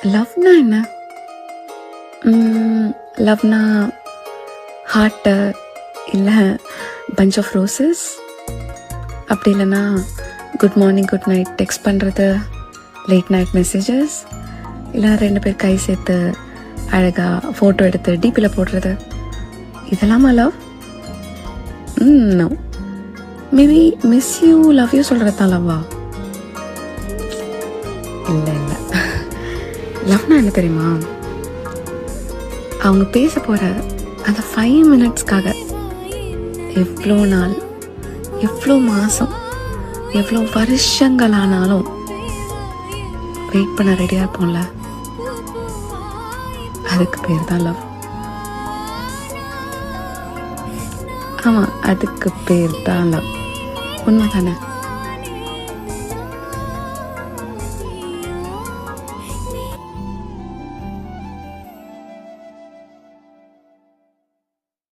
லவ்னா என்ன? லவ்னா ஹார்ட்டு, இல்லை பஞ்ச் ஆஃப் ரோசஸ், அப்படி இல்லைன்னா good morning good night text பண்ணுறது, லேட் நைட் மெசேஜஸ், இல்லை 2 பேர் கை சேர்த்து அழகாக ஃபோட்டோ எடுத்து டிபியில் போடுறது, இதெல்லாமா love? No. Maybe miss you, love you சொல்கிறது தான் லவ்வா? இல்லை இல்லை. லவ்னா என்ன தெரியுமா? அவங்க பேச போகிற அந்த 5 மினிட்ஸ்க்காக எவ்வளோ நாள், எவ்வளோ மாதம், எவ்வளோ வருஷங்களானாலும் வெயிட் பண்ண ரெடியாக இருப்போம்ல, அதுக்கு பேர் தான் லவ். ஆமாம், அதுக்கு பேர் தான் லவ். உண்மை தானே?